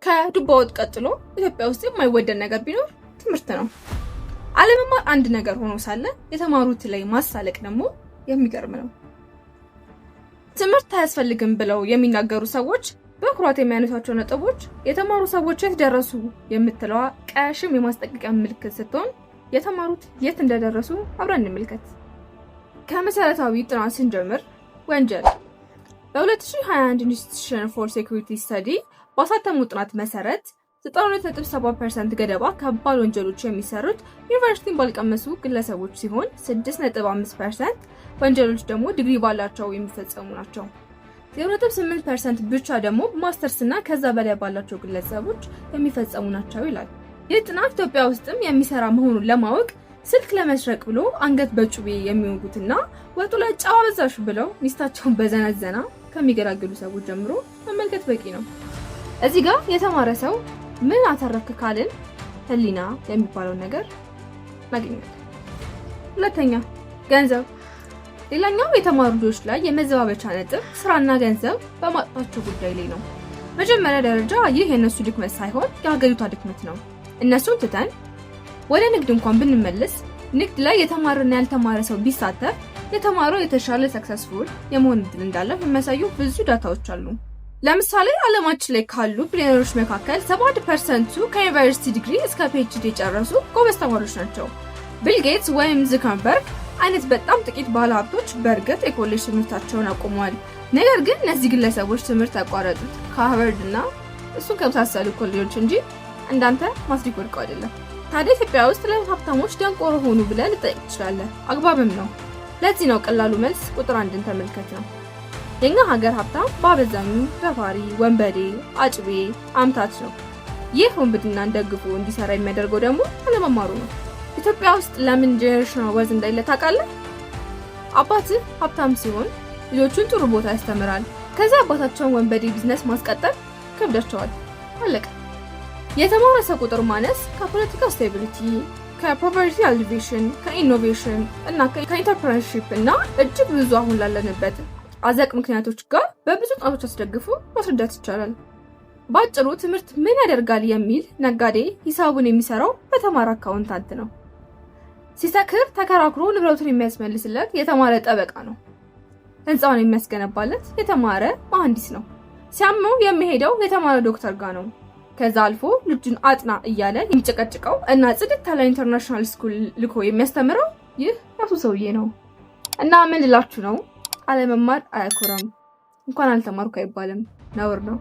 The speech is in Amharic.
ከዱባ ወጥ ቀጥሎ ኢትዮጵያ ውስጥ የማይወደድ ነገር ቢኖር ትምህርት ነው። አለመማር አንድ ነገር ሆኖ ሳለ የተማሩት ላይ ማሳለቅ ደግሞ የሚገርም ነው። ትምህርት አያስፈልግም ብለው የሚናገሩ ሰዎች በኩራት የሚያነሷቸው ነጥቦች የተማሩ ሰዎች የት ደረሱ የምትለዋ ቀሽም የማስጠንቀቂያ ምልክት ስትሆን የተማሩት የት እንደደረሱ አብረን እንመልከት። ከመሰረታዊ ጥናት ስንጀምር ወንጀል በ2021 ኢንስቲትዩሽን ፎር ሴኩሪቲ ስተዲ ባሳተሙ ጥናት መሰረት 92.7% ገደማ ከባድ ወንጀሎች የሚሰሩት ዩኒቨርሲቲን ባልቀመሱ ግለሰቦች ሲሆን 6.5% ወንጀሎች ደግሞ ዲግሪ ባላቸው የሚፈጸሙ ናቸው። 0.8% ብቻ ደግሞ ማስተርስ እና ከዛ በላይ ባላቸው ግለሰቦች የሚፈጸሙ ናቸው ይላል። ይህ ጥናት ኢትዮጵያ ውስጥም የሚሰራ መሆኑን ለማወቅ ስልክ ለመስረቅ ብሎ አንገት በጩቤ የሚወጉትና ወጡ ላይ ጫዋ በዛሽ ብለው ሚስታቸውን በዘነዘና ከሚገራግሉ ሰዎች ጀምሮ መመልከት በቂ ነው። እዚህ ጋር የተማረ ሰው ምን አተረክ ካልን ህሊና የሚባለው ነገር ማግኘት። ሁለተኛ ገንዘብ። ሌላኛው የተማሩ ልጆች ላይ የመዘባበቻ ነጥብ ስራና ገንዘብ በማጣታቸው ጉዳይ ላይ ነው። መጀመሪያ ደረጃ ይህ የነሱ ድክመት ሳይሆን የሀገሪቷ ድክመት ነው። እነሱን ትተን ወደ ንግድ እንኳን ብንመለስ ንግድ ላይ የተማረና ያልተማረ ሰው ቢሳተፍ የተማረው የተሻለ ሰክሰስፉል የመሆን እድል እንዳለው የሚያሳዩ ብዙ ዳታዎች አሉ። ለምሳሌ ዓለማችን ላይ ካሉ ቢሊዮነሮች መካከል 70% ከዩኒቨርሲቲ ዲግሪ እስከ PhD የጨረሱ ጎበዝ ተማሪዎች ናቸው። ቢል ጌትስ ወይም ዙከርበርግ አይነት በጣም ጥቂት ባለሀብቶች በእርግጥ የኮሌጅ ትምህርታቸውን አቁመዋል። ነገር ግን እነዚህ ግለሰቦች ትምህርት ያቋረጡት ከሃርቫርድ እና እሱን ከመሳሰሉ ኮሌጆች እንጂ እንዳንተ ማትሪክ ወድቀው አይደለም። ታዲያ ኢትዮጵያ ውስጥ ለሀብታሞች ደንቆሮ ሆኑ ብለህ ልጠይቅ ትችላለህ። አግባብም ነው። ለዚህ ነው ቀላሉ መልስ ቁጥር 1ን ተመልከት ነው። የኛ ሀገር ሀብታም በአበዛኙ ደፋሪ፣ ወንበዴ፣ አጭቤ፣ አምታች ነው። ይህ ወንብድናን ደግፎ እንዲሰራ የሚያደርገው ደግሞ አለመማሩ ነው። ኢትዮጵያ ውስጥ ለምን ጄኔሬሽናል ወዝ እንዳለ ታውቃለህ? አባትህ ሀብታም ሲሆን ልጆቹን ጥሩ ቦታ ያስተምራል። ከዛ አባታቸውን ወንበዴ ቢዝነስ ማስቀጠል ከብዳቸዋል። አለቀ። የተማረ ሰው ቁጥር ማነስ ከፖለቲካ ስቴቢሊቲ፣ ከፖቨርቲ አሊቬሽን፣ ከኢኖቬሽን እና ከኢንተርፕረነርሺፕ እና እጅግ ብዙ አሁን ላለንበት አዘቅ ምክንያቶች ጋር በብዙ ጥናቶች አስደግፎ ማስረዳት ይቻላል። ባጭሩ ትምህርት ምን ያደርጋል የሚል ነጋዴ ሂሳቡን የሚሰራው በተማረ አካውንታንት ነው። ሲሰክር ተከራክሮ ንብረቱን የሚያስመልስለት የተማረ ጠበቃ ነው። ህንፃውን የሚያስገነባለት የተማረ መሐንዲስ ነው። ሲያመው የሚሄደው የተማረ ዶክተር ጋር ነው። ከዛ አልፎ ልጁን አጥና እያለ የሚጨቀጭቀው እና ጽድት ያለ ኢንተርናሽናል ስኩል ልኮ የሚያስተምረው ይህ ራሱ ሰውዬ ነው። እና ምን ልላችሁ ነው? አለመማር አያኮራም። እንኳን አልተማርኩ አይባልም፣ ነውር ነው።